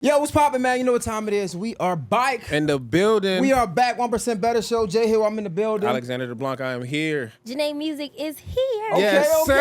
Yo, what's poppin', man? You know what time it is. We are back. In the building. We are back. 1% Better Show. Jay Hill, I'm in the building. Alexander Blanc, I am here. Janae Music is here. Okay, Yes, sir.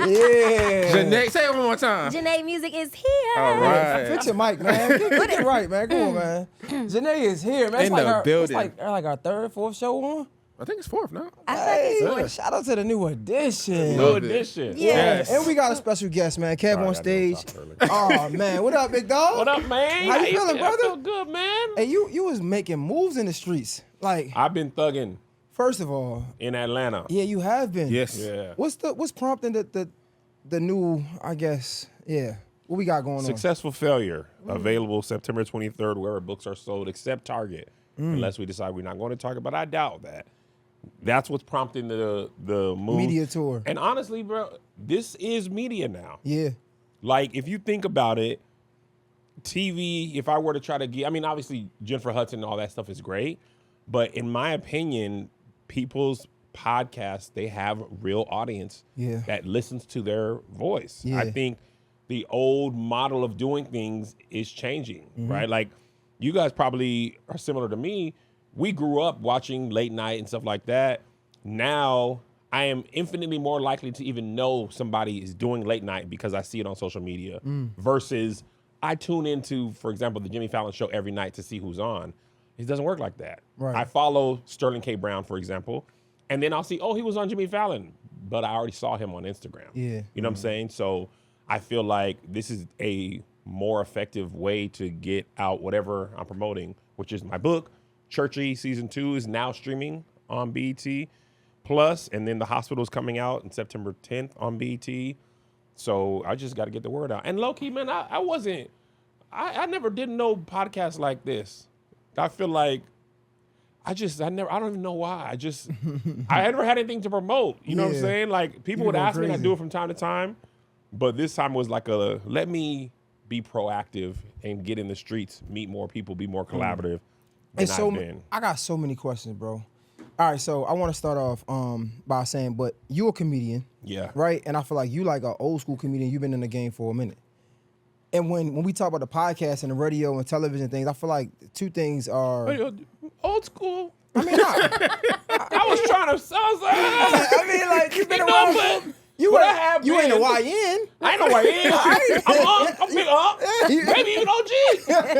Yeah. Janae, say it one more time. Janae Music is here. All right. Fix your mic, man. Get it right, man. Come on, man. Janae is here, man. It's In like the building. It's like our third, fourth show on. I think it's fourth now. Hey, shout out to the new edition. New edition. Yes. And we got a special guest, man. KevOnStage. Oh, man. What up, big dog? What up, man? How you feeling, brother? I feel good, man. Hey, you was making moves in the streets. Like, I've been thugging first of all, in Atlanta. yeah, you have been. Yes. Yeah. What's prompting the new, I guess, yeah. What we got going on? Successful Failure. Available September 23rd, wherever books are sold, except Target. Unless we decide we're not going to Target, but I doubt that. That's what's prompting the move. Media tour. And honestly, bro, this is media now. Yeah. Like, if you think about it, TV, if I were to try to get, I mean, obviously, Jennifer Hudson and all that stuff is great. But in my opinion, people's podcasts, they have real audience that listens to their voice. Yeah. I think the old model of doing things is changing, right? Like, you guys probably are similar to me. We grew up watching late night and stuff like that. Now, I am infinitely more likely to even know somebody is doing late night because I see it on social media versus I tune into, for example, the Jimmy Fallon show every night to see who's on. It doesn't work like that. Right. I follow Sterling K. Brown, for example, and then I'll see, oh, he was on Jimmy Fallon, but I already saw him on Instagram. Yeah. You know what I'm saying? So I feel like this is a more effective way to get out whatever I'm promoting, which is my book. Churchy Season 2 is now streaming on BET Plus, and then The Hospital is coming out on September 10th on BET. So I just got to get the word out. And low-key, man, I never did no podcast like this. I feel like I don't even know why. I never had anything to promote. You know what I'm saying? Like, people would ask me, and I do it from time to time. But this time was like let me be proactive and get in the streets, meet more people, be more collaborative. And so I got so many questions, bro. All right, so I want to start off by saying, but you're a comedian, Yeah. right? And I feel like you like an old school comedian. You've been in the game for a minute. And when we talk about the podcast and the radio and television things, I feel like two things are. Old school. I mean, I was trying to. I mean, like you've been You around. know, but You what ain't, I have you ain't a been- YN. I ain't know where I is. I'm big up. Maybe even OG.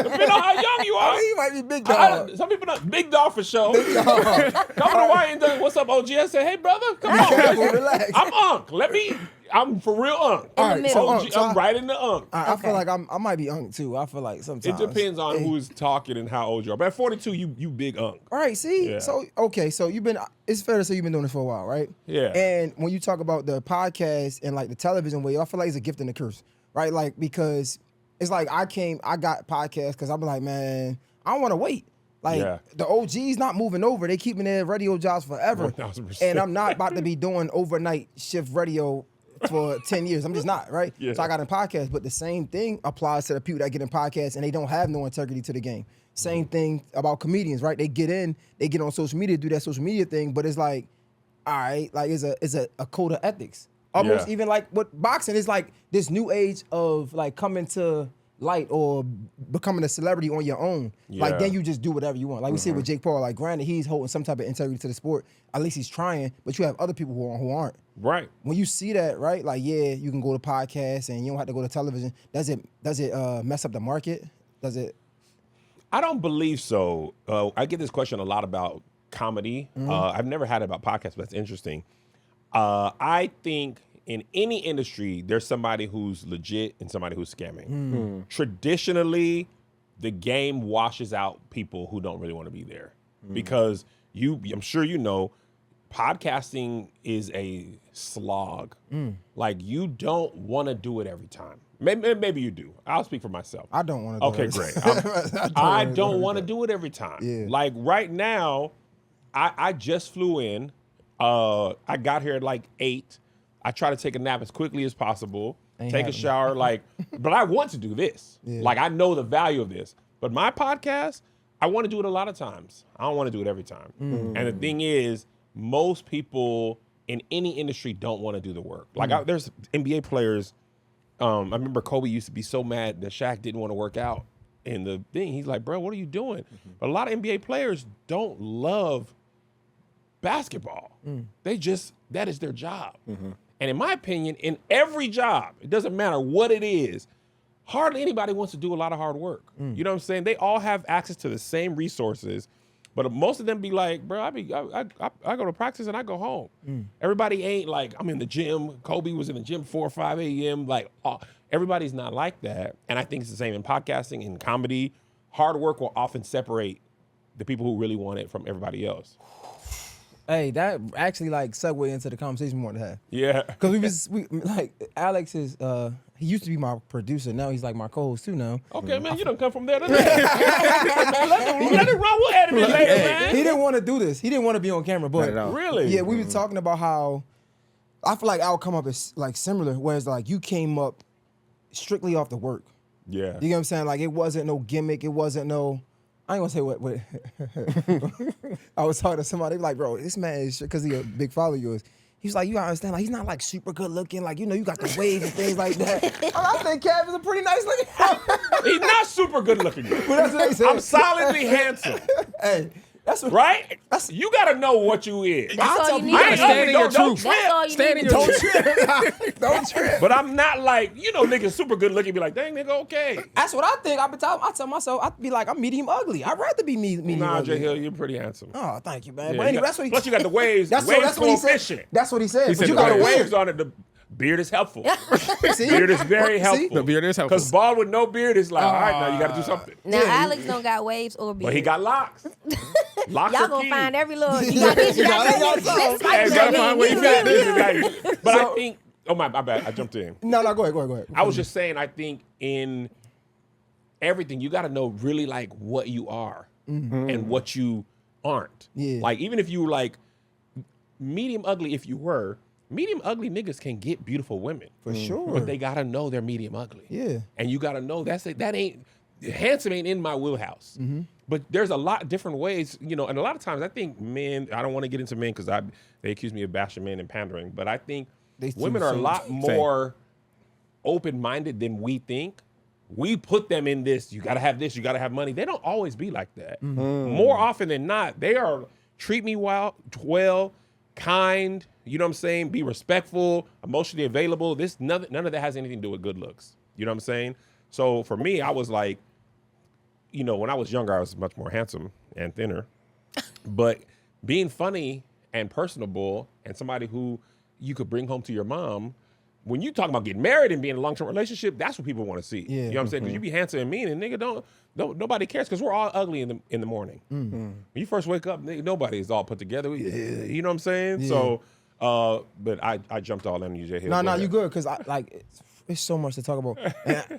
Depending on how young you are. You might be big dog. Some people not big dog for sure. dog. Come to YN doing what's up, OG? I say, hey brother, come on. careful, relax. I'm Unc. I'm for real Unc. All right, so OG, Unc, so I'm right in the Unc. I feel like I might be Unc too. I feel like sometimes. It depends on who's talking and how old you are. But at 42, you big Unc. All right, see? Yeah. So it's fair to say you've been doing this for a while, right? Yeah. And when you talk about the podcast and like the television way, I feel like it's a gift and a curse, right? Like, because it's like I got podcasts because I'm like, man, I don't want to wait. Like, the OGs not moving over. They keeping their radio jobs forever. 1000%. And I'm not about to be doing overnight shift radio for 10 years. I'm just not, right? Yeah. So I got in podcasts, but the same thing applies to the people that get in podcasts and they don't have no integrity to the game. Same thing about comedians, right? They get on social media, do that social media thing, but it's like, all right, like it's a code of ethics. Almost even like what boxing is like this new age of like coming to light or becoming a celebrity on your own. Like then you just do whatever you want. Like we see with Jake Paul, like granted he's holding some type of integrity to the sport. At least he's trying, but you have other people who aren't. Right. When you see that, right? Like, yeah, you can go to podcasts and you don't have to go to television. Does it mess up the market? Does it? I don't believe so. I get this question a lot about comedy. I've never had it about podcasts, but that's interesting. I think in any industry, there's somebody who's legit and somebody who's scamming. Traditionally, the game washes out people who don't really want to be there because I'm sure you know, podcasting is a slog. Like, you don't want to do it every time. Maybe you do. I'll speak for myself. I don't want to do it. Okay, great. I don't want to do it every time. Yeah. Like right now, I just flew in. I got here at like 8. I try to take a nap as quickly as possible, take a shower, but I want to do this. Yeah. Like, I know the value of this. But my podcast, I want to do it a lot of times. I don't want to do it every time. And the thing is, most people in any industry don't want to do the work. Like, there's NBA players I remember Kobe used to be so mad that Shaq didn't want to work out in the thing. He's like, bro, what are you doing? But a lot of NBA players don't love basketball. They just, that is their job. And in my opinion, in every job, it doesn't matter what it is, hardly anybody wants to do a lot of hard work. You know what I'm saying? They all have access to the same resources, but most of them be like, bro, I go to practice and I go home. Everybody ain't like, I'm in the gym. Kobe was in the gym 4 or 5 a.m. Like, everybody's not like that. And I think it's the same in podcasting, in comedy. Hard work will often separate the people who really want it from everybody else. Hey, that actually like segue into the conversation we wanted to have. Yeah. Because we like Alex is he used to be my producer. Now he's like my co-host too now. Okay, man, you don't come from there to there. Let it run. We'll edit it later, man. He didn't want to do this. He didn't want to be on camera, but Not at all. Really? yeah, we were talking about how I feel like I'll come up as like similar, whereas like you came up strictly off the work. Yeah. You know what I'm saying? Like it wasn't no gimmick. It wasn't no. I ain't gonna say what I was talking to somebody like, bro, this man is because he a big follower of yours. He's like, you gotta understand, like he's not like super good looking, like you know, you got the waves and things like that. I think Kev is a pretty nice looking. He's not super good looking. But that's what they said. I'm solidly handsome. Hey, that's what. Right? You gotta know what you is. That's all you need. I ain't Stand ugly, in your don't truth. That's all trip. you Stand need in to your do. truth. Don't trip. But I'm not like, you know, niggas super good looking, be like, dang, nigga, okay. That's what I think. I tell myself, I'd be like, I'm medium ugly. I'd rather be medium Nah, ugly. Jay Hill, you're pretty handsome. Oh, thank you, man. Yeah, but you anyway, got- that's what he. plus you got the waves. That's waves what he said. coefficient. That's what he said. He But said you the got a waves waves. on it. The beard is helpful. See? Beard is very helpful. The beard is helpful. Because bald with no beard is like, all right, now you got to do something. Now Yeah. Alex don't got waves or beard. But he got locks. Locks Y'all are gonna key. find every little. You got this. You got this. Hey, gotta find where you got this. this. Like, but So- I think, oh my bad, I jumped in. No, go ahead. I was just saying, I think in everything, you got to know really like what you are and what you aren't. Yeah. Like, even if you were like medium ugly, if you were, medium ugly niggas can get beautiful women. For sure. But they got to know they're medium ugly. Yeah. And you got to know that ain't, handsome ain't in my wheelhouse. But there's a lot of different ways, you know, and a lot of times I think men, I don't want to get into men because they accuse me of bashing men and pandering, but I think They do women are a same. lot more open-minded than we think. We put them in this, you got to have this, you got to have money. They don't always be like that. More often than not, they are treat me well, kind, you know what I'm saying? Be respectful, emotionally available. None of that has anything to do with good looks. You know what I'm saying? So for me, I was like, you know, when I was younger, I was much more handsome and thinner. But being funny and personable and somebody who you could bring home to your mom, when you talk about getting married and being in a long-term relationship, that's what people want to see. Yeah. You know what I'm saying? Because you be handsome and mean, and nigga don't nobody cares because we're all ugly in the morning. When you first wake up, nigga, nobody is all put together. You know what I'm saying? Yeah. So, but I jumped all in you, Jay Hill. No, Go ahead. you good because I like it's so much to talk about,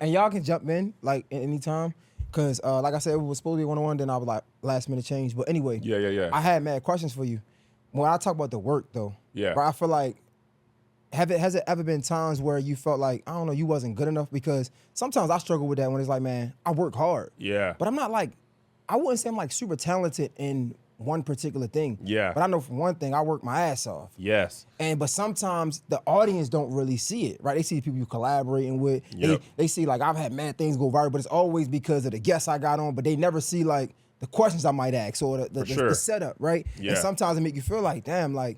and y'all can jump in like at any time. Cause like I said, it was supposed to be 1-on-1, then I was like last minute change. But anyway, Yeah. I had mad questions for you. When I talk about the work though, Yeah. bro, I feel like has it ever been times where you felt like, I don't know, you wasn't good enough? Because sometimes I struggle with that when it's like, man, I work hard. Yeah. But I'm not like, I wouldn't say I'm like super talented in one particular thing. Yeah. But I know for one thing, I work my ass off. Yes. But sometimes the audience don't really see it, right? They see the people you collaborating with. Yep. They see like I've had mad things go viral, but it's always because of the guests I got on. But they never see like the questions I might ask or the sure. setup, right? Yeah. And sometimes it make you feel like, damn, like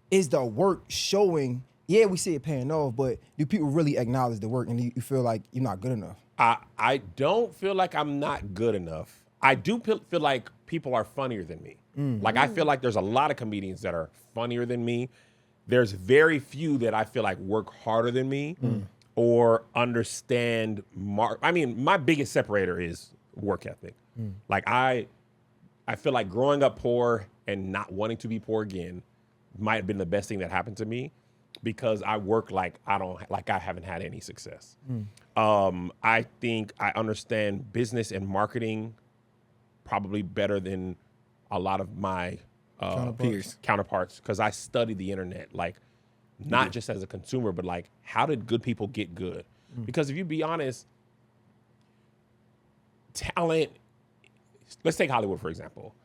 is the work showing? Yeah, we see it paying off, but do people really acknowledge the work and you feel like you're not good enough? I don't feel like I'm not good enough. I do feel like people are funnier than me. Like I feel like there's a lot of comedians that are funnier than me. There's very few that I feel like work harder than me or understand. I mean, my biggest separator is work ethic. Like I feel like growing up poor and not wanting to be poor again might have been the best thing that happened to me because I work like I haven't had any success. I think I understand business and marketing probably better than a lot of my counterparts because I studied the internet, like not just as a consumer, but like how did good people get good? Because if you be honest, talent, let's take Hollywood for example.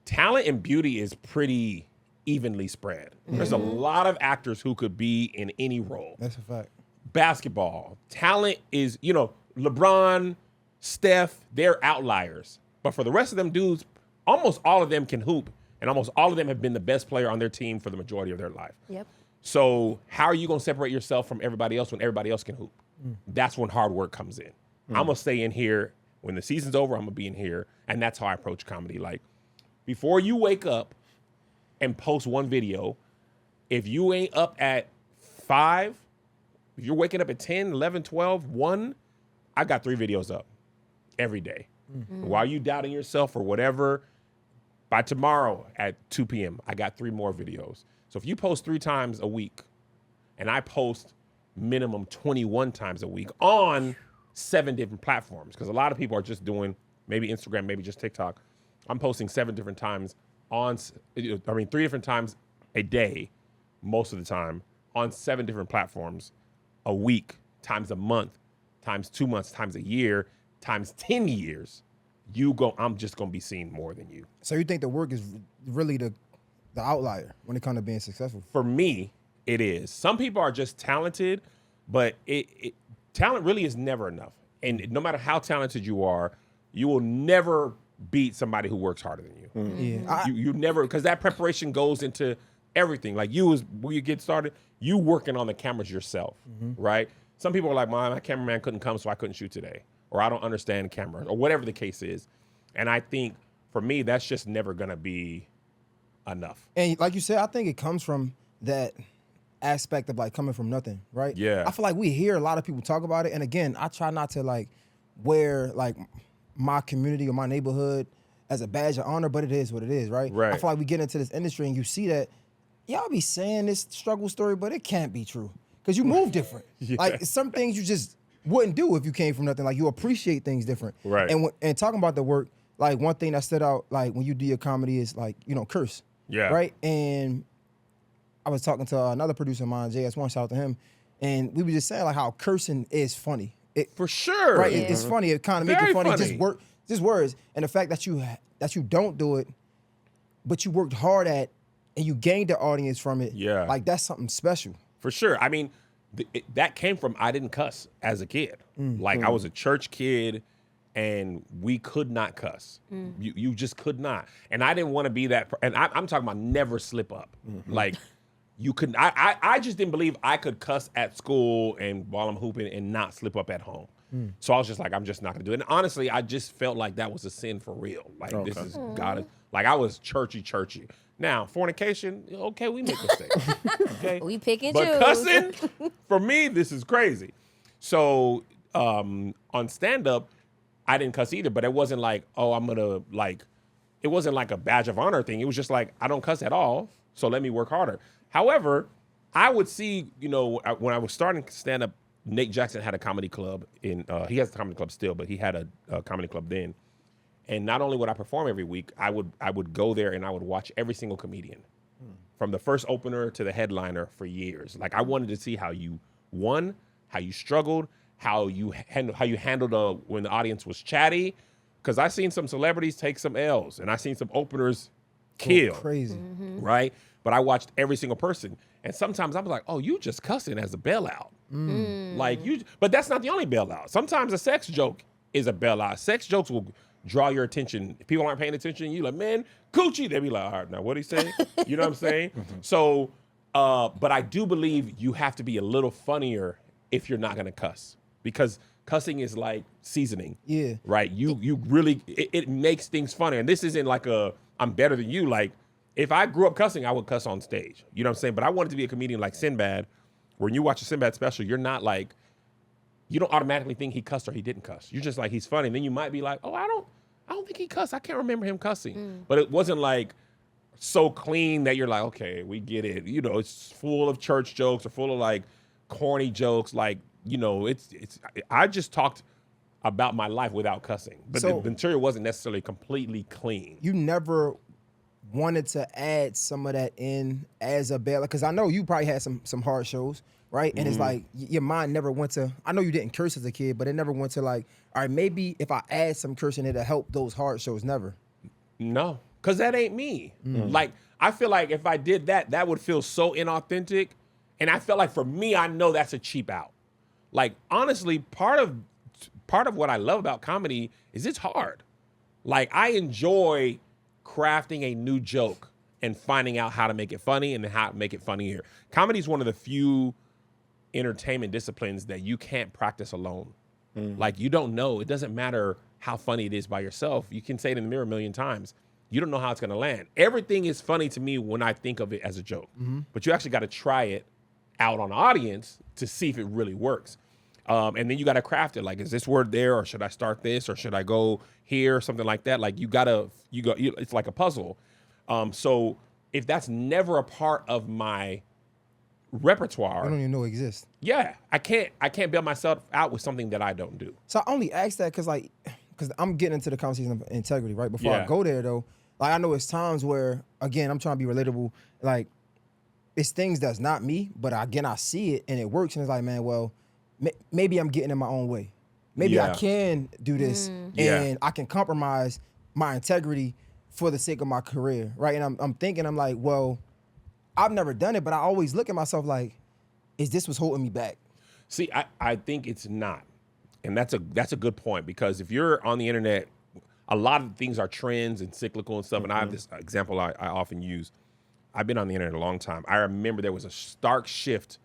Talent and beauty is pretty evenly spread. There's a lot of actors who could be in any role. That's a fact. basketball, talent is, LeBron, Steph, they're outliers. But for the rest of them dudes, almost all of them can hoop, and almost all of them have been the best player on their team for the majority of their life. Yep. So how are you going to separate yourself from everybody else when everybody else can hoop? That's when hard work comes in. I'm going to stay in here. When the season's over, I'm going to be in here. And that's how I approach comedy. Like, before you wake up and post one video, if you ain't up at 5, if you're waking up at 10, 11, 12, 1, I got 3 videos up every day. While you doubting yourself or whatever, by tomorrow at 2 p.m., I got 3 more videos. So if you post 3 times a week, and I post minimum 21 times a week on 7 different platforms, because a lot of people are just doing maybe Instagram, maybe just TikTok. I'm posting 7 different times 3 different times a day, most of the time, on 7 different platforms a week, times a month, times 2 months, times a year, times 10 years. I'm just going to be seeing more than you. So you think the work is really the outlier when it comes to being successful? For me, it is. Some people are just talented, but talent really is never enough. And no matter how talented you are, you will never beat somebody who works harder than you. Yeah. You never, because that preparation goes into everything. Like when you get started, you working on the cameras yourself, right? Some people are like, my cameraman couldn't come, so I couldn't shoot today. Or I don't understand cameras, or whatever the case is. And I think, for me, that's just never going to be enough. And like you said, I think it comes from that aspect of like coming from nothing, right? Yeah. I feel like we hear a lot of people talk about it. And again, I try not to like wear like my community or my neighborhood as a badge of honor, but it is what it is, right? Right. I feel like we get into this industry and you see that y'all be saying this struggle story, but it can't be true because you move different. Yeah. Like some things you just wouldn't do if you came from nothing. Like you appreciate things different. Right. And talking about the work, like one thing that stood out, like when you do your comedy is like, curse. Yeah. Right. And I was talking to another producer of mine, JS1, shout out to him, and we were just saying like how cursing is funny. For sure. Right. Yeah. It's funny. It kind of makes Very it funny. funny. Just words. And the fact that you don't do it, but you worked hard at and you gained the audience from it. Yeah. Like that's something special. For sure. I mean, that came from I didn't cuss as a kid. Like I was a church kid and we could not cuss. You just could not. And I didn't want to be that. And I'm talking about never slip up. Like you couldn't. I just didn't believe I could cuss at school and while I'm hooping and not slip up at home. So I was just like, I'm just not going to do it. And honestly, I just felt like that was a sin for real. Like this is God. Like I was churchy. Now, fornication, okay, we make mistakes. Okay? We pick and But choose. cussing, for me, this is crazy. So on stand-up, I didn't cuss either, but it wasn't like, oh, I'm going to like, it wasn't like a badge of honor thing. It was just like, I don't cuss at all, so let me work harder. However, I would see, when I was starting stand-up, Nate Jackson had a comedy club he has a comedy club still, but he had a comedy club then. And not only would I perform every week, I would go there and I would watch every single comedian from the first opener to the headliner for years. Like I wanted to see how you won, how you struggled, how you handled when the audience was chatty. Because I seen some celebrities take some L's and I seen some openers kill. Crazy. Right? But I watched every single person. And sometimes I was like, oh, you just cussing as a bailout. But that's not the only bailout. Sometimes a sex joke is a bailout. Sex jokes will draw your attention. If people aren't paying attention, you like, man, coochie. They be like, all right, now what he say? You know what I'm saying? So, but I do believe you have to be a little funnier if you're not gonna cuss, because cussing is like seasoning. Yeah. Right. You really it makes things funnier. And this isn't like I'm better than you. Like if I grew up cussing, I would cuss on stage. You know what I'm saying? But I wanted to be a comedian like Sinbad. When you watch a Sinbad special, you're not like, you don't automatically think he cussed or he didn't cuss. You're just like, he's funny. And then you might be like, oh, I don't think he cussed. I can't remember him cussing. But it wasn't like so clean that you're like, okay, we get it. It's full of church jokes or full of like corny jokes. Like, I just talked about my life without cussing. But So- the material wasn't necessarily completely clean. You never wanted to add some of that in as a bailout? Because I know you probably had some hard shows, right? And it's like your mind never went to, I know you didn't curse as a kid, but it never went to like, all right, maybe if I add some cursing, it'll help those hard shows. Never. No, because that ain't me. Like, I feel like if I did that, that would feel so inauthentic. And I felt like for me, I know that's a cheap out. Like, honestly, part of what I love about comedy is it's hard. Like, I enjoy crafting a new joke and finding out how to make it funny and then how to make it funnier. Comedy is one of the few entertainment disciplines that you can't practice alone. Like, you don't know. It doesn't matter how funny it is by yourself. You can say it in the mirror a million times. You don't know how it's going to land. Everything is funny to me when I think of it as a joke. But you actually got to try it out on the audience to see if it really works. And then you got to craft it. Like, is this word there, or should I start this, or should I go here, or something like that? Like, it's like a puzzle. So if that's never a part of my repertoire, I don't even know it exists. yeah, I can't bail myself out with something that I don't do. So I only ask that because I'm getting into the conversation of integrity, right? Before I Yeah. go there, though, like, I know it's times where, again, I'm trying to be relatable. Like, it's things that's not me, but again, I see it and it works, and it's like, man, well, maybe I'm getting in my own way. Maybe I Yeah. can do this, Yeah. and I can compromise my integrity for the sake of my career, right? And I'm thinking, I'm like, well, I've never done it, but I always look at myself like, is this what's holding me back? See, I think it's not. And that's a good point, because if you're on the internet, a lot of things are trends and cyclical and stuff. And I have this example I often use. I've been on the internet a long time. I remember there was a stark shift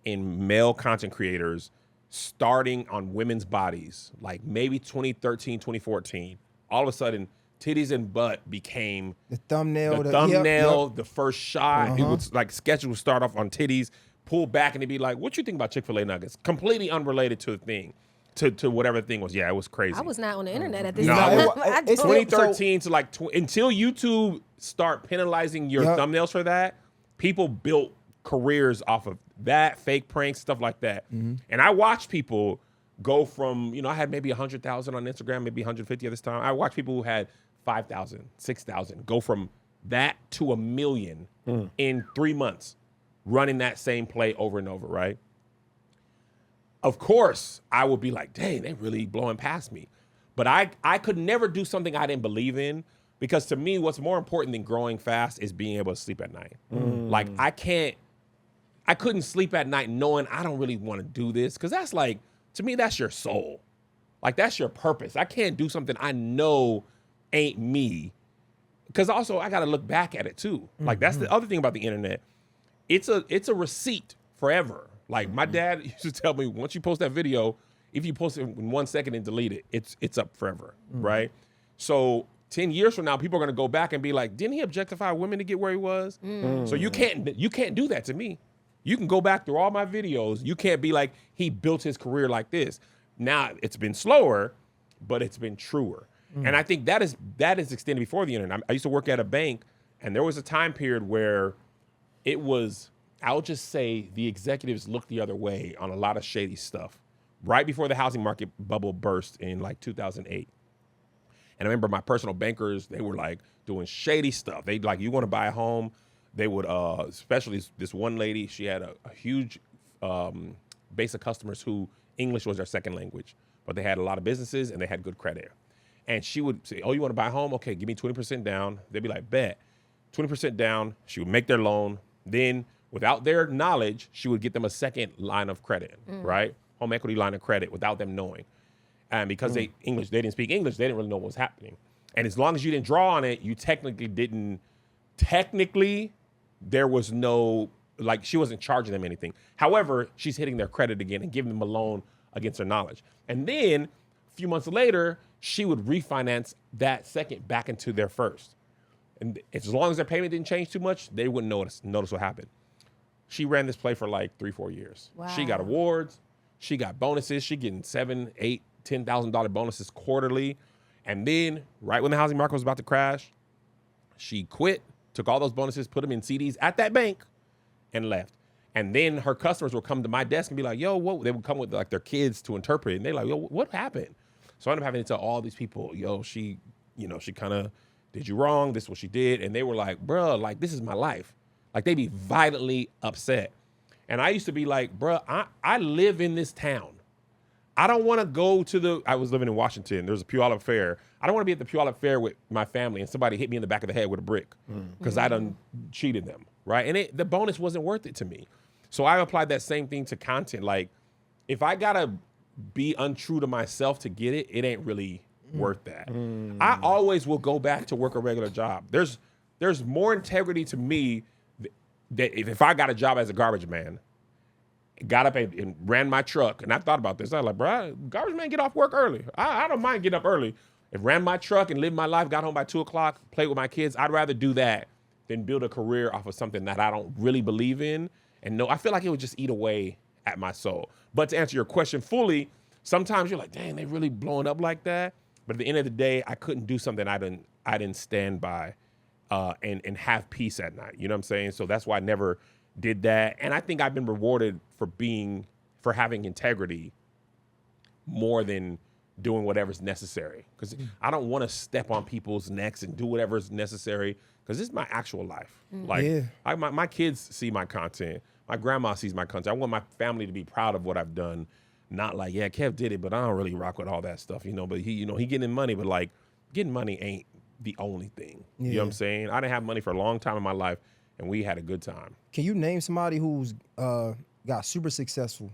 in male content creators starting on women's bodies, like maybe 2013, 2014. All of a sudden, titties and butt became The thumbnail, thumbnail, the first shot. It was like sketches would start off on titties, pull back, and it'd be like, "What you think about Chick-fil-A nuggets?" Completely unrelated to the thing, to whatever the thing was. Yeah, it was crazy. I was not on the internet at this No, time. it's 2013 to like until YouTube start penalizing your Yup. thumbnails for that, people built careers off of that, fake pranks, stuff like that. And I watched people go from, I had maybe 100,000 on Instagram, maybe 150 at this time. I watched people who had 5,000, 6,000 go from that to 1 million in 3 months, running that same play over and over, right? Of course, I would be like, dang, they really blowing past me. But I could never do something I didn't believe in, because to me, what's more important than growing fast is being able to sleep at night. Like, I couldn't sleep at night knowing I don't really want to do this, because that's like, to me, that's your soul. Like, that's your purpose. I can't do something I know ain't me, because also I got to look back at it too. Like, that's the other thing about the internet. It's a receipt forever. Like, my dad used to tell me, once you post that video, if you post it in 1 second and delete it, it's up forever, right? So 10 years from now, people are going to go back and be like, didn't he objectify women to get where he was? So you can't do that to me. You can go back through all my videos. You can't be like, he built his career like this. Now, it's been slower, but it's been truer. And I think that is extended before the internet. I used to work at a bank, and there was a time period where it was, I'll just say, the executives looked the other way on a lot of shady stuff right before the housing market bubble burst in like 2008. And I remember my personal bankers, they were like doing shady stuff. They like, you want to buy a home? They would, especially this one lady, she had a huge base of customers who English was their second language, but they had a lot of businesses and they had good credit. And she would say, oh, you want to buy a home? Okay, give me 20% down. They'd be like, bet. 20% down. She would make their loan. Then, without their knowledge, she would get them a second line of credit, right? Home equity line of credit without them knowing. And because they didn't speak English, they didn't really know what was happening. And as long as you didn't draw on it, you technically, there was no, like, she wasn't charging them anything. However, she's hitting their credit again and giving them a loan against their knowledge. And then a few months later, she would refinance that second back into their first. And as long as their payment didn't change too much, they wouldn't notice what happened. She ran this play for like 3-4 years. Wow. She got awards. She got bonuses. She getting $7,000, $8,000, $10,000 bonuses quarterly. And then right when the housing market was about to crash, she quit, took all those bonuses, put them in CDs at that bank, and left. And then her customers would come to my desk and be like, yo, what? They would come with like their kids to interpret it. And they're like, yo, what happened? So I ended up having to tell all these people, yo, she kind of did you wrong. This is what she did. And they were like, bruh, like, this is my life. Like, they'd be violently upset. And I used to be like, bruh, I live in this town. I don't want to go to I was living in Washington. There's a Puyallup Fair. I don't want to be at the Puyallup Fair with my family and somebody hit me in the back of the head with a brick because I done cheated them, right? And the bonus wasn't worth it to me. So I applied that same thing to content. Like, if I gotta be untrue to myself to get it, it ain't really worth that. I always will go back to work a regular job. There's more integrity to me that if I got a job as a garbage man, got up and ran my truck, and I thought about this. I was like, bro, garbage man get off work early. I don't mind getting up early. If ran my truck and lived my life, got home by 2 o'clock, played with my kids, I'd rather do that than build a career off of something that I don't really believe in. And no, I feel like it would just eat away at my soul. But to answer your question fully, sometimes you're like, dang, they really blowing up like that. But at the end of the day, I couldn't do something I didn't stand by and have peace at night. You know what I'm saying? So that's why I never did that. And I think I've been rewarded for having integrity more than doing whatever's necessary. Because I don't want to step on people's necks and do whatever's necessary, because this is my actual life. Like, my kids see my content. My grandma sees my content. I want my family to be proud of what I've done. Not like, yeah, Kev did it, but I don't really rock with all that stuff, you know. But he getting money, but like, getting money ain't the only thing. Yeah. You know what I'm saying? I didn't have money for a long time in my life, and we had a good time. Can you name somebody who's got super successful,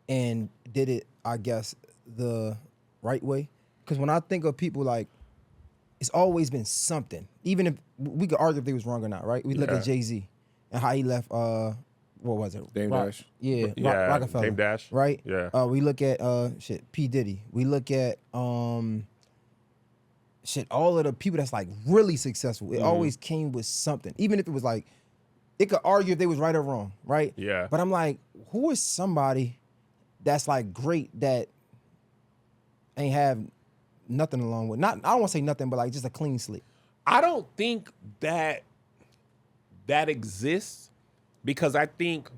and did it, I guess, the right way? Because when I think of people, like, it's always been something. Even if we could argue if they was wrong or not, right? We look at Jay-Z and how he left. What was it? Dame Dash. Yeah, Rockefeller. Dame Dash. Right? Yeah. We look at P. Diddy. We look at all of the people that's like really successful. It always came with something. Even if it was like, it could argue if they was right or wrong, right? Yeah. But I'm like, who is somebody that's like great that ain't have nothing along with, I don't want to say nothing, but like just a clean slate? I don't think that exists, because I think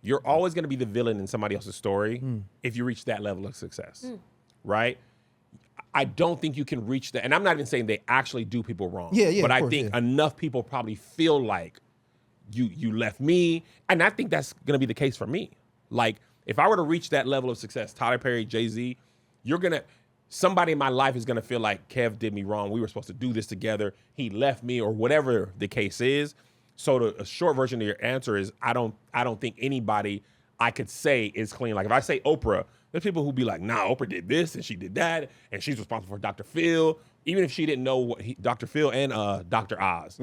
you're always going to be the villain in somebody else's story if you reach that level of success, right? I don't think you can reach that. And I'm not even saying they actually do people wrong. Yeah, but of I course, think enough people probably feel like you left me. And I think that's going to be the case for me. Like, if I were to reach that level of success, Tyler Perry, Jay-Z, somebody in my life is going to feel like Kev did me wrong. We were supposed to do this together. He left me, or whatever the case is. So the short version of your answer is I don't think anybody I could say is clean. Like, if I say Oprah, there's people who be like, nah, Oprah did this and she did that, and she's responsible for Dr. Phil, even if she didn't know what Dr. Phil and Dr. Oz.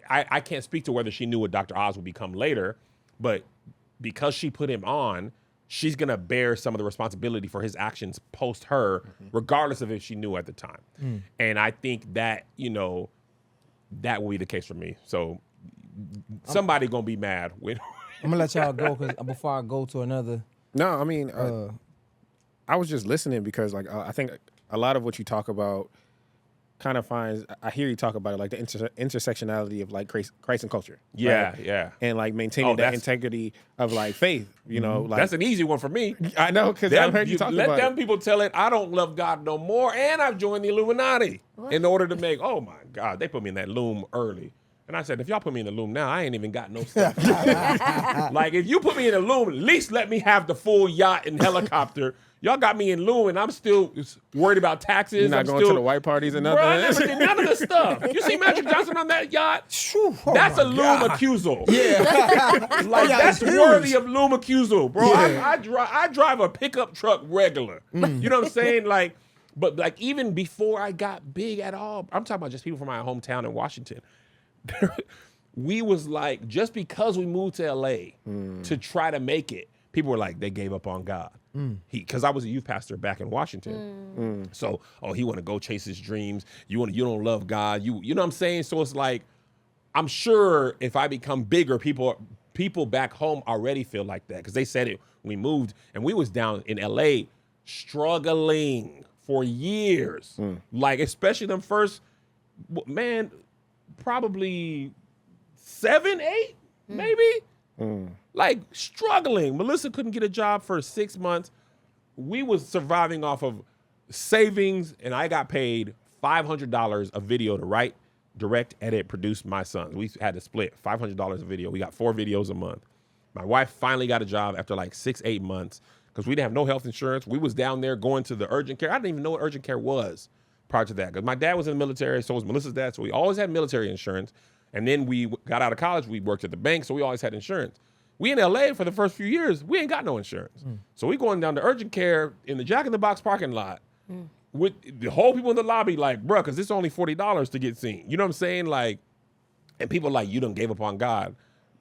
I can't speak to whether she knew what Dr. Oz would become later, but because she put him on, she's gonna bear some of the responsibility for his actions post her, regardless of if she knew at the time. And I think that, that will be the case for me. So somebody gonna be mad when I'm gonna let y'all go, because before I go to another. No, I mean, I was just listening because, like, I think a lot of what you talk about kind of I hear you talk about it, like the intersectionality of like Christ and culture. Yeah, right? yeah. And like maintaining that integrity of like faith, like that's an easy one for me. I know, because I've heard you talk about it. Let them people tell it, I don't love God no more, and I've joined the Illuminati in order to make, oh my God, they put me in that loom early. And I said, if y'all put me in the loom now, I ain't even got no stuff. Like, if you put me in the loom, at least let me have the full yacht and helicopter. Y'all got me in loom, and I'm still worried about taxes. You're not going to the white parties and nothing? Bro, I never did none of the stuff. You see Magic Johnson on that yacht? That's a loom accusal. Yeah. Like, that's huge. worthy of loom accusal, bro. Yeah. I drive a pickup truck regular. You know what I'm saying? Like, but like, even before I got big at all, I'm talking about just people from my hometown in Washington. We was like, just because we moved to LA to try to make it, people were like, they gave up on God. Because I was a youth pastor back in Washington. So, he want to go chase his dreams. You don't love God. You know what I'm saying? So it's like, I'm sure if I become bigger, people back home already feel like that, because they said it when we moved, and we was down in LA struggling for years. Like, especially them first, man, probably 7, 8, maybe. Like, struggling. Melissa couldn't get a job for 6 months. We was surviving off of savings, and I got paid $500 a video to write, direct, edit, produce my sons. We had to split $500 a video. We got 4 videos a month. My wife finally got a job after like 6, 8 months, because we didn't have no health insurance. We was down there going to the urgent care. I didn't even know what urgent care was prior to that, because my dad was in the military, so was Melissa's dad, so we always had military insurance. And then we got out of college, we worked at the bank, so we always had insurance. We in LA for the first few years, we ain't got no insurance. So we going down to urgent care in the Jack in the Box parking lot with the whole people in the lobby like, bruh, because it's only $40 to get seen. You know what I'm saying? Like, and people like, you done gave up on God.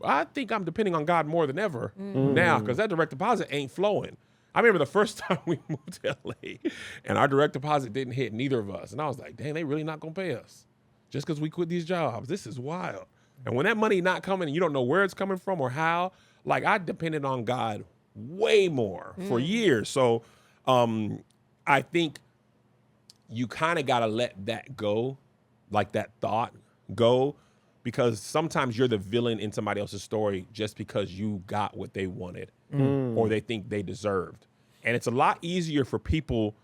I think I'm depending on God more than ever now because that direct deposit ain't flowing. I remember the first time we moved to LA and our direct deposit didn't hit neither of us. And I was like, dang, they really not going to pay us just because we quit these jobs. This is wild. And when that money not coming and you don't know where it's coming from or how, like I depended on God way more for years. So I think you kind of got to let that go, like that thought go, because sometimes you're the villain in somebody else's story just because you got what they wanted or they think they deserved. And it's a lot easier for people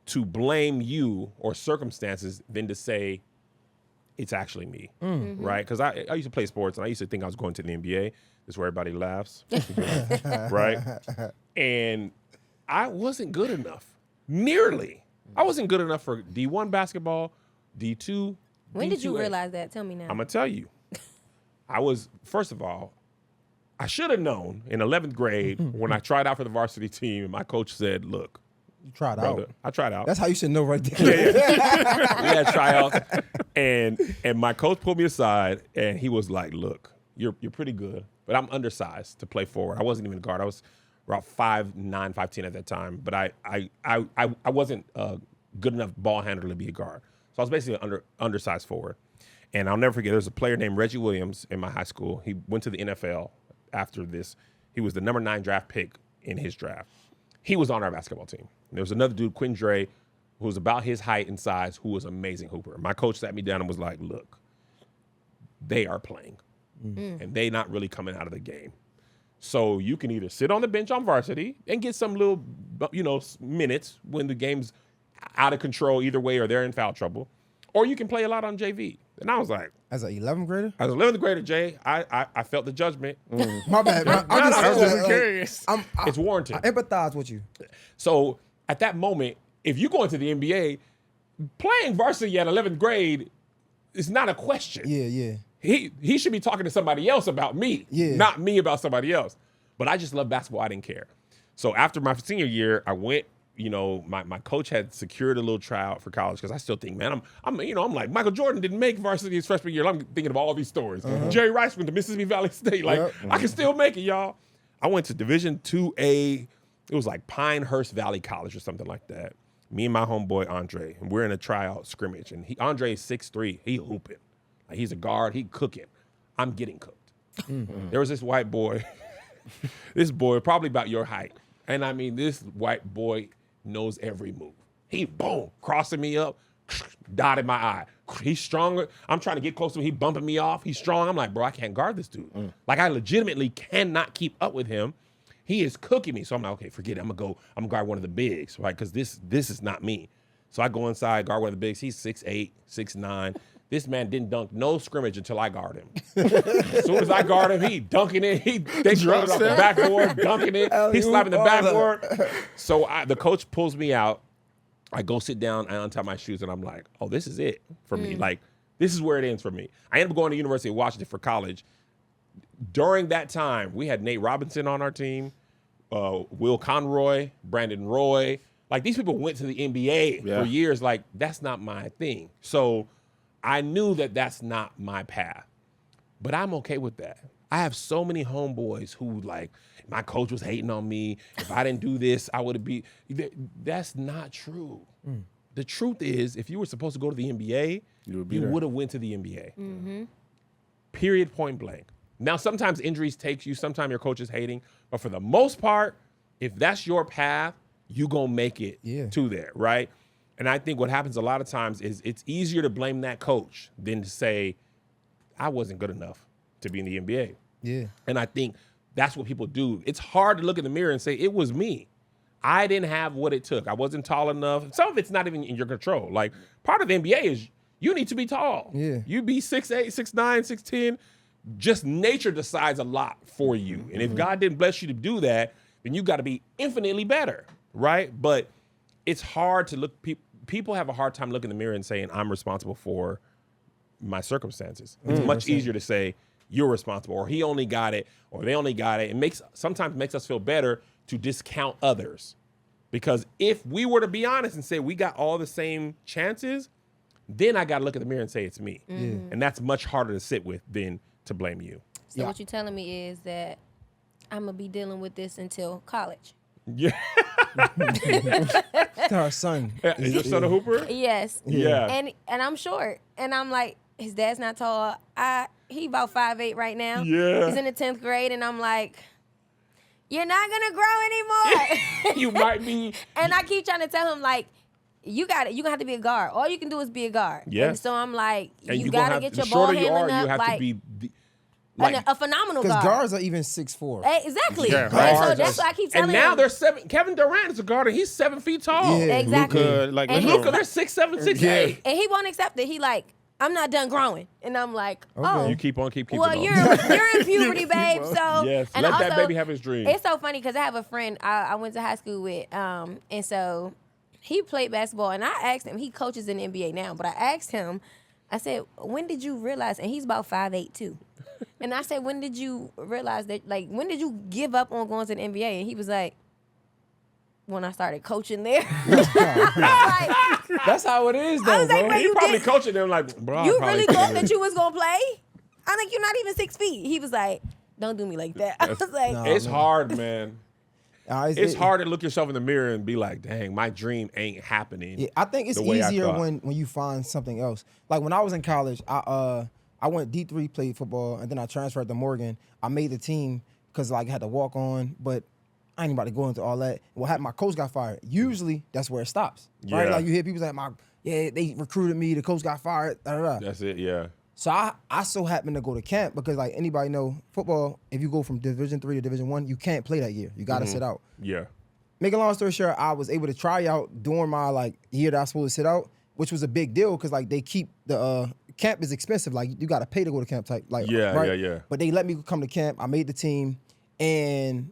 to blame you or circumstances than to say, it's actually me, right? Because I used to play sports and I used to think I was going to the NBA. This is where everybody laughs, right? And I wasn't good enough, nearly. I wasn't good enough for D1 basketball, D2. When did you D2A. realize that? Tell me now. I'm going to tell you. I was, first of all, I should have known in 11th grade when I tried out for the varsity team and my coach said, look, You tried brother, out. I tried out. That's how you should know right there. We had tryouts, and my coach pulled me aside, and he was like, "Look, you're pretty good, but I'm undersized to play forward. I wasn't even a guard. I was about 5'9", 5'10" at that time, but I wasn't a good enough ball handler to be a guard. So I was basically an undersized forward. And I'll never forget, there was a player named Reggie Williams in my high school. He went to the NFL after this. He was the number 9 draft pick in his draft. He was on our basketball team. And there was another dude, Quinn Dre, who was about his height and size, who was an amazing hooper. My coach sat me down and was like, look, they are playing, and they not really coming out of the game. So you can either sit on the bench on varsity and get some little, minutes when the game's out of control either way or they're in foul trouble, or you can play a lot on JV. And I was like, As an 11th grader? as an 11th grader, Jay, I felt the judgment. My bad. I'm just curious. It's warranted. I empathize with you. So at that moment, if you go into the NBA, playing varsity at 11th grade is not a question. Yeah. He should be talking to somebody else about me, not me about somebody else. But I just love basketball. I didn't care. So after my senior year, I went. My coach had secured a little tryout for college because I still think, man, I'm like Michael Jordan didn't make varsity his freshman year. I'm thinking of all these stories. Jerry Rice went to Mississippi Valley State. Like I can still make it, y'all. I went to Division IIA. It was like Pinehurst Valley College or something like that. Me and my homeboy Andre, and we're in a tryout scrimmage. And Andre is 6'3". He hooping. Like he's a guard. He cooking. I'm getting cooked. There was this white boy. This boy probably about your height. And I mean, this white boy knows every move. He, boom, crossing me up, dotted my eye. He's stronger. I'm trying to get close to him. He bumping me off. He's strong. I'm like, bro, I can't guard this dude. Like, I legitimately cannot keep up with him. He is cooking me. So I'm like, okay, forget it. I'm going to guard one of the bigs, right? Because this is not me. So I go inside, guard one of the bigs. He's 6'8", 6'9". This man didn't dunk no scrimmage until I guard him. As soon as I guard him, he dunking it. They throw it off the backboard, dunking it. He's slapping the backboard. So the coach pulls me out. I go sit down, I untie my shoes, and I'm like, oh, this is it for me. Like, this is where it ends for me. I ended up going to University of Washington for college. During that time, we had Nate Robinson on our team, Will Conroy, Brandon Roy. Like, these people went to the NBA for years. Like, that's not my thing. So I knew that that's not my path, but I'm okay with that. I have so many homeboys who like, my coach was hating on me. If I didn't do this, I would have been. That's not true. The truth is, if you were supposed to go to the NBA, you would have went to the NBA. Period, point blank. Now, sometimes injuries take you. Sometimes your coach is hating. But for the most part, if that's your path, you going to make it to there, right? And I think what happens a lot of times is it's easier to blame that coach than to say, I wasn't good enough to be in the NBA. Yeah. And I think that's what people do. It's hard to look in the mirror and say, it was me. I didn't have what it took. I wasn't tall enough. Some of it's not even in your control. Like, part of the NBA is you need to be tall. Yeah. You be 6'8", 6'9", 6'10". Just nature decides a lot for you. And if God didn't bless you to do that, then you got to be infinitely better, right? But it's hard to look. People have a hard time looking in the mirror and saying, I'm responsible for my circumstances. It's much easier to say, you're responsible, or he only got it, or they only got it. It sometimes makes us feel better to discount others. Because if we were to be honest and say we got all the same chances, then I got to look at the mirror and say it's me. And that's much harder to sit with than to blame you. So what you're telling me is that I'm going to be dealing with this until college. Yeah. Our son. Is your son a hooper? Yes. Yeah. And I'm short. And I'm like, his dad's not tall. He about 5'8" right now. Yeah. He's in the 10th grade, and I'm like, you're not going to grow anymore. You might be. And I keep trying to tell him, like, you got it. You're going to have to be a guard. All you can do is be a guard. Yeah. And so I'm like, And you got to get your the ball shorter you are, handling up. you have like, to be like, a phenomenal Because guard. guards are even 6'4". Exactly. Yeah, And so guards that's are- why I keep telling and now him. they're 7. Kevin Durant is a guard, and he's 7 feet tall. Yeah. Exactly. Luka, like, And listen, Luka, they're 6'7", 6'8". Yeah. And he won't accept it. He like, I'm not done growing. And I'm like, Okay. You keep on, keep well, on. you're in puberty, babe. So Yes, and let that also, baby have his dream. It's so funny because I have a friend I went to high school with, and so he played basketball, and I asked him. He coaches in the NBA now, but I asked him. I said, when did you realize? And he's about 5'8" too. And I said, when did you realize that? Like, when did you give up on going to the NBA? And he was like, when I started coaching there. I was like, That's how it is, though, I was like, bro. man, He you probably did- coaching them like, bro. you really thought that you was gonna play? I'm like, you're not even 6 feet. He was like, don't do me like that. I was like, Nah. It's hard, man. It's it- hard to look yourself in the mirror and be like, dang, my dream ain't happening. Yeah, I think it's the way I easier thought. when you find something else. Like when I was in college, I went D3, played football, and then I transferred to Morgan. I made the team because like I had to walk on, but I ain't about to go into all that. What happened? My coach got fired. Usually that's where it stops, right? Yeah. Like you hear people say, they recruited me, the coach got fired. Da, da, da. That's it, yeah. So I so happened to go to camp because like anybody know football, if you go from Division 3 to Division 1, you can't play that year. You got to sit out. Yeah. Make a long story short, I was able to try out during my like year that I was supposed to sit out, which was a big deal because like they keep the camp is expensive. Like you got to pay to go to camp type. Like Yeah, right? yeah. But they let me come to camp. I made the team, and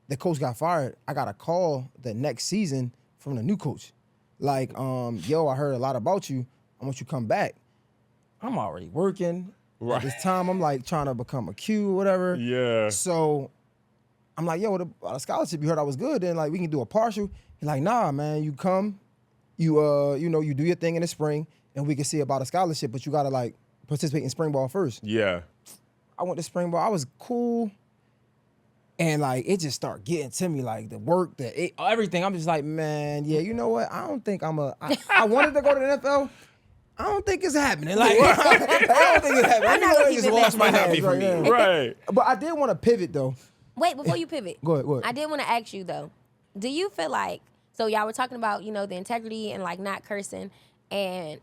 the coach got fired. I got a call the next season from the new coach, like, yo, I heard a lot about you. I want you to come back. I'm already working. Right. At this time, I'm like trying to become a Q or whatever. Yeah. So I'm like, yo, the scholarship, you heard I was good, then like we can do a partial. He's like, nah, man, you come, you you do your thing in the spring, and we can see about a scholarship, but you gotta like participate in spring ball first. Yeah. I went to spring ball, I was cool, and like it just started getting to me, like the work, everything. I'm just like, man, yeah, you know what? I don't think I wanted to go to the NFL. I don't think it's happening. Like, I don't think it's happening. I'm not I gonna just keep it lost my back. hands right now. Right. But I did want to pivot though. wait, before you pivot. Go ahead. I did want to ask you though, do you feel like, so y'all were talking about, the integrity and like not cursing, and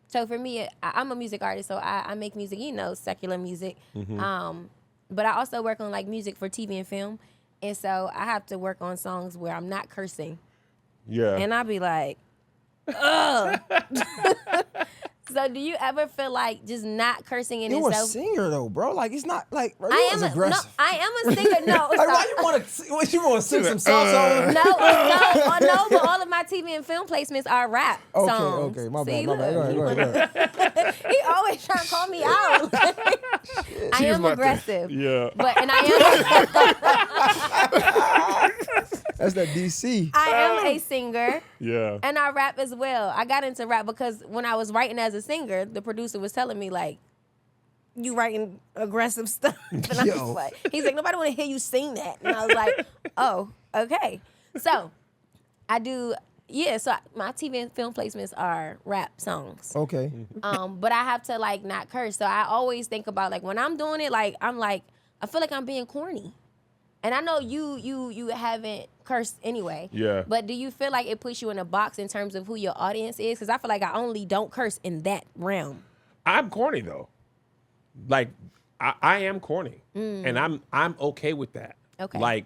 so for me, I'm a music artist, so I make music, secular music, but I also work on like music for TV and film, and so I have to work on songs where I'm not cursing, Yeah. and I'll be like, ugh. So do you ever feel like just not cursing in You're a itself? singer though, bro. Like it's not like bro, I you am was a, aggressive. no, I am a singer. No, Like why you want to sing some salsa? no, but all of my TV and film placements are rap songs. Okay, my See, bad. Go ahead. He always trying to call me out. I am aggressive. Yeah. But and That's that DC. I am a singer Yeah. and I rap as well. I got into rap because when I was writing as a singer, the producer was telling me like, you writing aggressive stuff. And I Yo. was like, he's like, nobody want to hear you sing that. And I was like, oh, okay. So I do, so my TV and film placements are rap songs. Okay. But I have to like not curse. So I always think about like when I'm doing it, like I'm like, I feel like I'm being corny. And I know you haven't cursed anyway. Yeah. But do you feel like it puts you in a box in terms of who your audience is? Because I feel like I only don't curse in that realm. I'm corny though. Like I am corny, and I'm okay with that. Okay. Like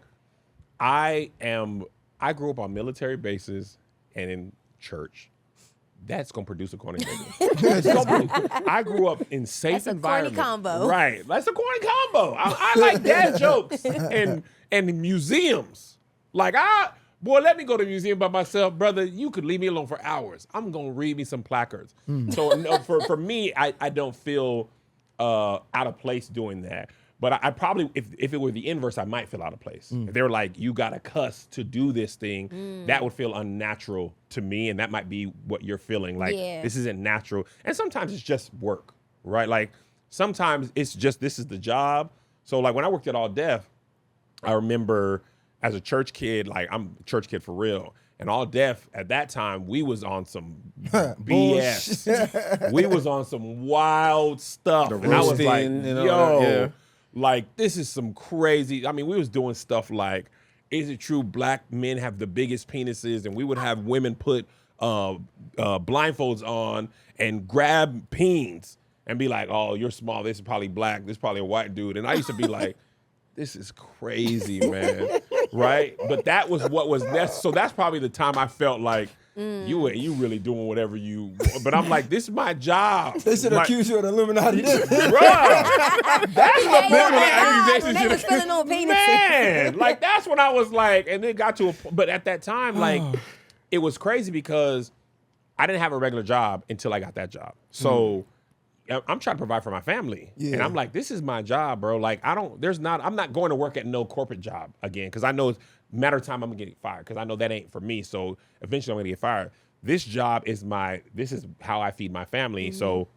I grew up on military bases and in church. That's gonna produce a corny nigga. I grew up in safe That's a corny environment. combo. Right. That's a corny combo. I like dad jokes and museums. Like boy, let me go to a museum by myself, brother. You could leave me alone for hours. I'm gonna read me some placards. So no, for me, I don't feel out of place doing that. But I probably, if it were the inverse, I might feel out of place. If they were like, you got to cuss to do this thing, that would feel unnatural to me. And that might be what you're feeling. Like, this isn't natural. And sometimes it's just work, right? Like, sometimes it's just, this is the job. So, like, when I worked at All Deaf, I remember as a church kid, like, I'm a church kid for real. And All Deaf, at that time, we was on some BS. We was on some wild stuff. And I was like, yo. Like, this is some crazy. I mean, we was doing stuff like, is it true black men have the biggest penises? And we would have women put blindfolds on and grab peens and be like, oh, you're small. This is probably black. This is probably a white dude. And I used to be like, this is crazy, man. Right? But that was what was necessary. So that's probably the time I felt like, you really doing whatever you. But I'm like, this is my job. They should accuse you of the Illuminati. Bruh, that's what they was feeling on penises. Man, like that's when I was like, and it got to a. But at that time, like, it was crazy because I didn't have a regular job until I got that job. So I'm trying to provide for my family, and I'm like, this is my job, bro. Like, I'm not going to work at no corporate job again because I know it's a matter of time I'm gonna get fired because I know that ain't for me. So eventually I'm gonna get fired. This job is this is how I feed my family. So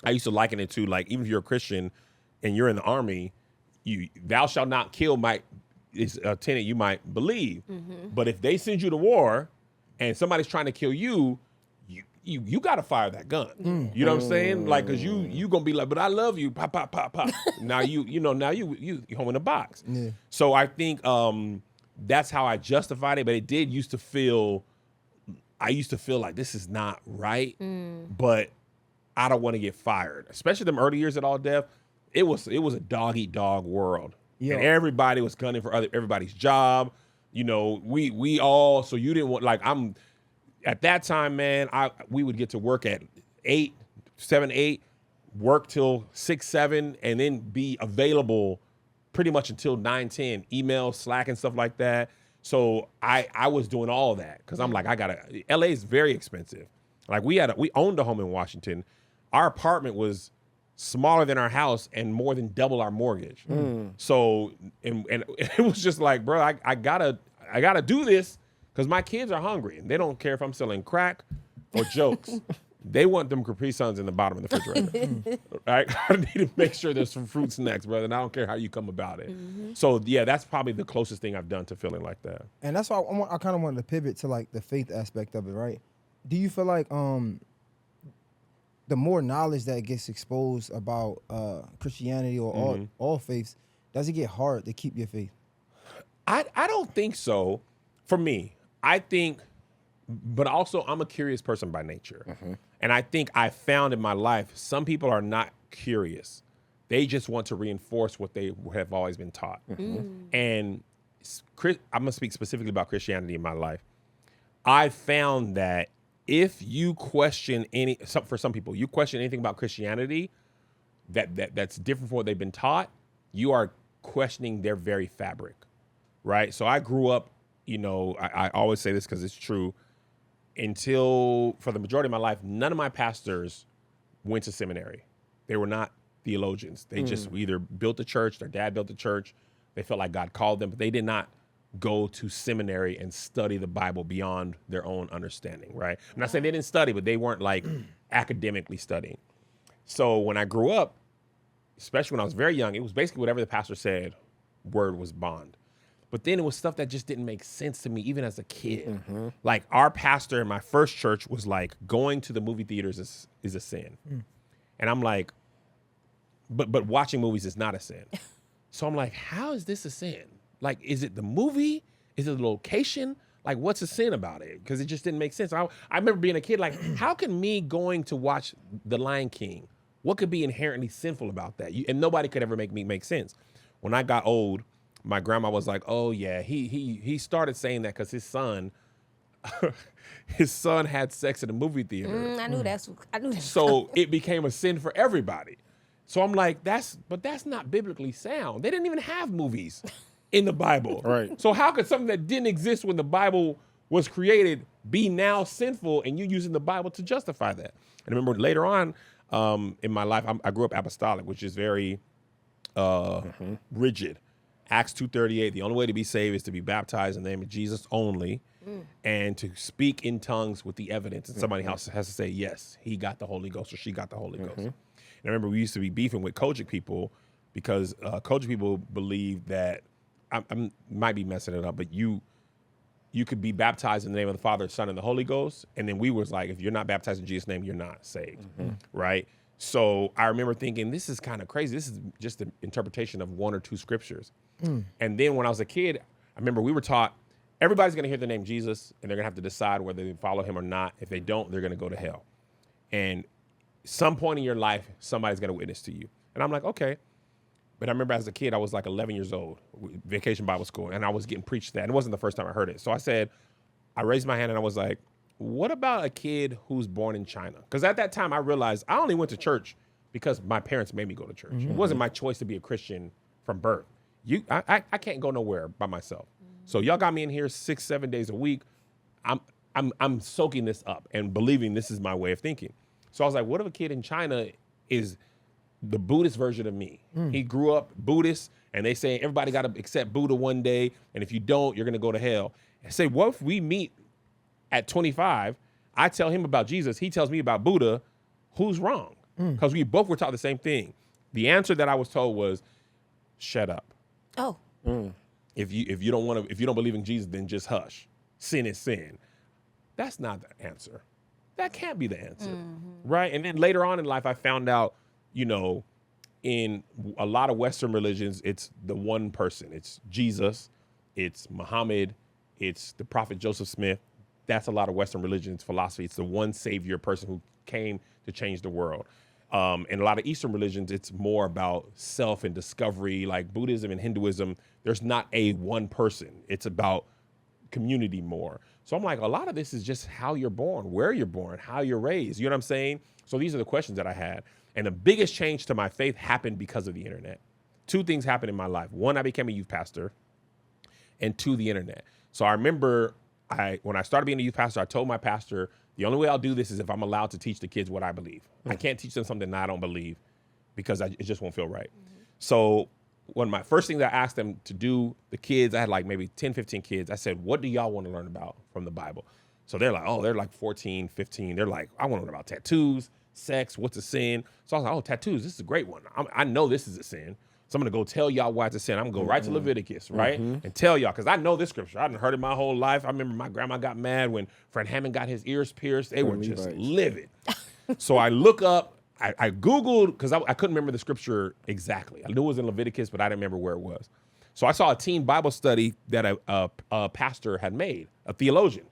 I used to liken it to, like, even if you're a Christian and you're in the army, thou shalt not kill is a tenet you might believe. But if they send you to war and somebody's trying to kill you, you got to fire that gun. You know what I'm saying? Like, cause you gonna be like, but I love you, pop, pop, pop, pop. Now you home in a box. Yeah. So I think that's how I justified it. But it did used to feel, I used to feel like this is not right, but I don't want to get fired. Especially them early years at All Deaf, it was a dog eat dog world, and everybody was gunning for everybody's job. You know, we all. So you didn't want, like, at that time, man, we would get to work at 7, 8, work till 6, 7, and then be available pretty much until 9, 10, email, Slack, and stuff like that. So I was doing all of that because I'm like, LA is very expensive. Like, we owned a home in Washington. Our apartment was smaller than our house and more than double our mortgage. So, and it was just like, bro, I gotta do this. Because my kids are hungry, and they don't care if I'm selling crack or jokes. They want them Capri Suns in the bottom of the refrigerator. Right? I need to make sure there's some fruit snacks, brother, and I don't care how you come about it. So, yeah, that's probably the closest thing I've done to feeling like that. And that's why I kind of wanted to pivot to, like, the faith aspect of it, right? Do you feel like the more knowledge that gets exposed about Christianity or all faiths, does it get hard to keep your faith? I don't think so. For me, I think, but also I'm a curious person by nature. And I think I found in my life, some people are not curious. They just want to reinforce what they have always been taught. And I'm going to speak specifically about Christianity in my life. I found that if you question for some people, you question anything about Christianity that's different from what they've been taught, you are questioning their very fabric, right? So I grew up, you know, I always say this because it's true. For the majority of my life, none of my pastors went to seminary. They were not theologians. They just either built the church, their dad built the church. They felt like God called them, but they did not go to seminary and study the Bible beyond their own understanding, right? I'm not saying they didn't study, but they weren't like academically studying. So when I grew up, especially when I was very young, it was basically whatever the pastor said, word was bond. But then it was stuff that just didn't make sense to me, even as a kid. Like, our pastor in my first church was like, going to the movie theaters is a sin. And I'm like, but watching movies is not a sin. So I'm like, how is this a sin? Like, is it the movie? Is it the location? Like, what's a sin about it? Because it just didn't make sense. I remember being a kid, like, how can me going to watch The Lion King, what could be inherently sinful about that? And nobody could ever make me make sense. When I got old, my grandma was like, oh, yeah, he started saying that because his son had sex in a movie theater. I knew that. So it became a sin for everybody. So I'm like, that's not biblically sound. They didn't even have movies in the Bible. Right. So how could something that didn't exist when the Bible was created be now sinful and you using the Bible to justify that? And I remember later on, in my life. I grew up apostolic, which is very rigid. Acts 2:38, the only way to be saved is to be baptized in the name of Jesus only, and to speak in tongues with the evidence. And somebody else has to say, yes, he got the Holy Ghost or she got the Holy Ghost. And I remember we used to be beefing with Kojic people because Kojic people believe that, I might be messing it up, but you could be baptized in the name of the Father, Son, and the Holy Ghost. And then we was like, if you're not baptized in Jesus' name, you're not saved, right? So I remember thinking, this is kind of crazy. This is just the interpretation of one or two scriptures. And then when I was a kid, I remember we were taught, everybody's going to hear the name Jesus, and they're going to have to decide whether they follow him or not. If they don't, they're going to go to hell. And some point in your life, somebody's going to witness to you. And I'm like, okay. But I remember as a kid, I was like 11 years old, Vacation Bible School, and I was getting preached that. And it wasn't the first time I heard it. So I raised my hand and I was like, what about a kid who's born in China? Because at that time I realized I only went to church because my parents made me go to church. It wasn't my choice to be a Christian from birth. I can't go nowhere by myself. So y'all got me in here 6-7 days a week. I'm soaking this up and believing this is my way of thinking. So I was like, what if a kid in China is the Buddhist version of me? He grew up Buddhist, and they say everybody got to accept Buddha one day, and if you don't, you're going to go to hell. And say, what if we meet at 25, I tell him about Jesus, he tells me about Buddha, who's wrong? Because we both were taught the same thing. The answer that I was told was, shut up. Oh. If you don't believe in Jesus, then just hush. Sin is sin. That's not the answer. That can't be the answer, right? And then later on in life, I found out, in a lot of Western religions, it's the one person. It's Jesus, it's Muhammad, it's the prophet Joseph Smith. That's a lot of Western religions, philosophy. It's the one savior person who came to change the world. In a lot of Eastern religions, it's more about self and discovery. Like Buddhism and Hinduism, there's not a one person. It's about community more. So I'm like, a lot of this is just how you're born, where you're born, how you're raised. You know what I'm saying? So these are the questions that I had. And the biggest change to my faith happened because of the internet. Two things happened in my life. One, I became a youth pastor, and two, the internet. So I remember when I started being a youth pastor, I told my pastor, the only way I'll do this is if I'm allowed to teach the kids what I believe. I can't teach them something that I don't believe because it just won't feel right. So one of my first things I asked them to do, the kids, I had like maybe 10, 15 kids. I said, what do y'all want to learn about from the Bible? So they're like 14, 15. They're like, I want to learn about tattoos, sex, what's a sin? So I was like, oh, tattoos, this is a great one. I know this is a sin. So I'm going to go tell y'all why it's a sin. I'm going to go right to Leviticus, right? And tell y'all, because I know this scripture. I done heard it my whole life. I remember my grandma got mad when Fred Hammond got his ears pierced. They were just livid. So I look up, I Googled, because I couldn't remember the scripture exactly. I knew it was in Leviticus, but I didn't remember where it was. So I saw a teen Bible study that a pastor had made, a theologian.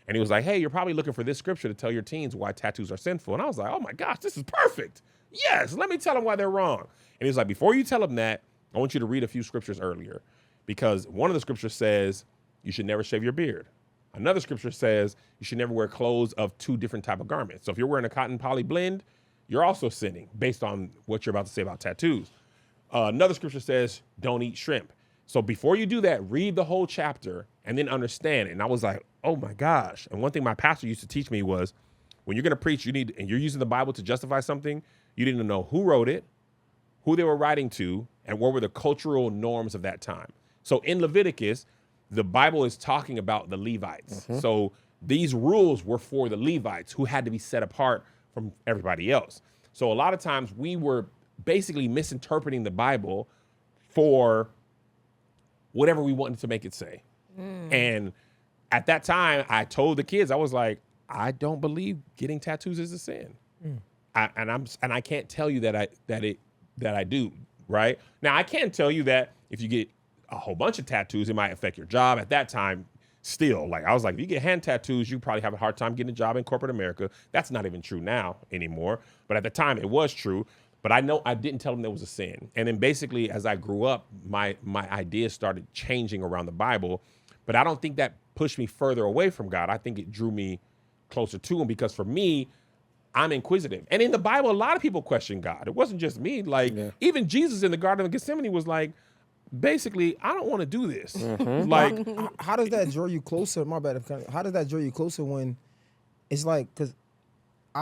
And he was like, hey, you're probably looking for this scripture to tell your teens why tattoos are sinful. And I was like, oh my gosh, this is perfect. Yes, let me tell them why they're wrong. And he was like, before you tell them that, I want you to read a few scriptures earlier. Because one of the scriptures says you should never shave your beard. Another scripture says you should never wear clothes of two different type of garments. So if you're wearing a cotton poly blend, you're also sinning based on what you're about to say about tattoos. Another scripture says don't eat shrimp. So before you do that, read the whole chapter and then understand it. And I was like, oh my gosh. And one thing my pastor used to teach me was when you're going to preach, and you're using the Bible to justify something, you need to know who wrote it, who they were writing to, and what were the cultural norms of that time. So in Leviticus, the Bible is talking about the Levites. So these rules were for the Levites who had to be set apart from everybody else. So a lot of times we were basically misinterpreting the Bible for whatever we wanted to make it say. And at that time, I told the kids, I was like, I don't believe getting tattoos is a sin. And I can't tell you that I do, right? Now I can tell you that if you get a whole bunch of tattoos, it might affect your job. At that time, still, like I was like, if you get hand tattoos, you probably have a hard time getting a job in corporate America. That's not even true now anymore. But at the time, it was true. But I know I didn't tell them there was a sin. And then basically, as I grew up, my ideas started changing around the Bible. But I don't think that pushed me further away from God. I think it drew me closer to him because for me, I'm inquisitive. And in the Bible, a lot of people question God. It wasn't just me. Like even Jesus in the Garden of Gethsemane was like, basically, I don't want to do this. Like, how does that draw you closer? My bad. How does that draw you closer when it's like, because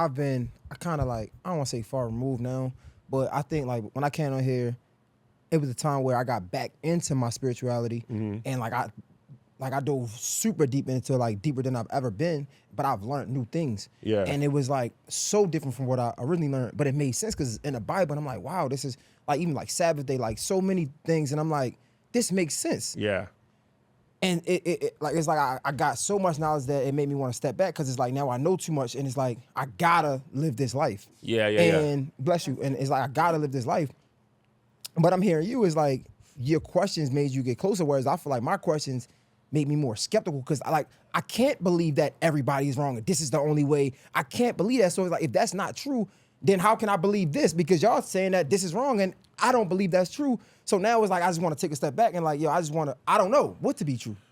I kind of like, I don't want to say far removed now, but I think like when I came on here, it was a time where I got back into my spirituality, and like I dove super deep into like deeper than I've ever been, but I've learned new things. Yeah. And it was like so different from what I originally learned, but it made sense because in the Bible, and I'm like, wow, this is like even like Sabbath day, like so many things, and I'm like, this makes sense. Yeah. And it like it's like I got so much knowledge that it made me want to step back because it's like now I know too much, and it's like I gotta live this life. Yeah. And bless you, and it's like I gotta live this life. But I'm hearing you is like your questions made you get closer, whereas I feel like my questions made me more skeptical because I can't believe that everybody is wrong and this is the only way. I can't believe that. So it's like if that's not true, then how can I believe this? Because y'all saying that this is wrong and I don't believe that's true. So now it's like I just want to take a step back and like, yo, I don't know what to be true.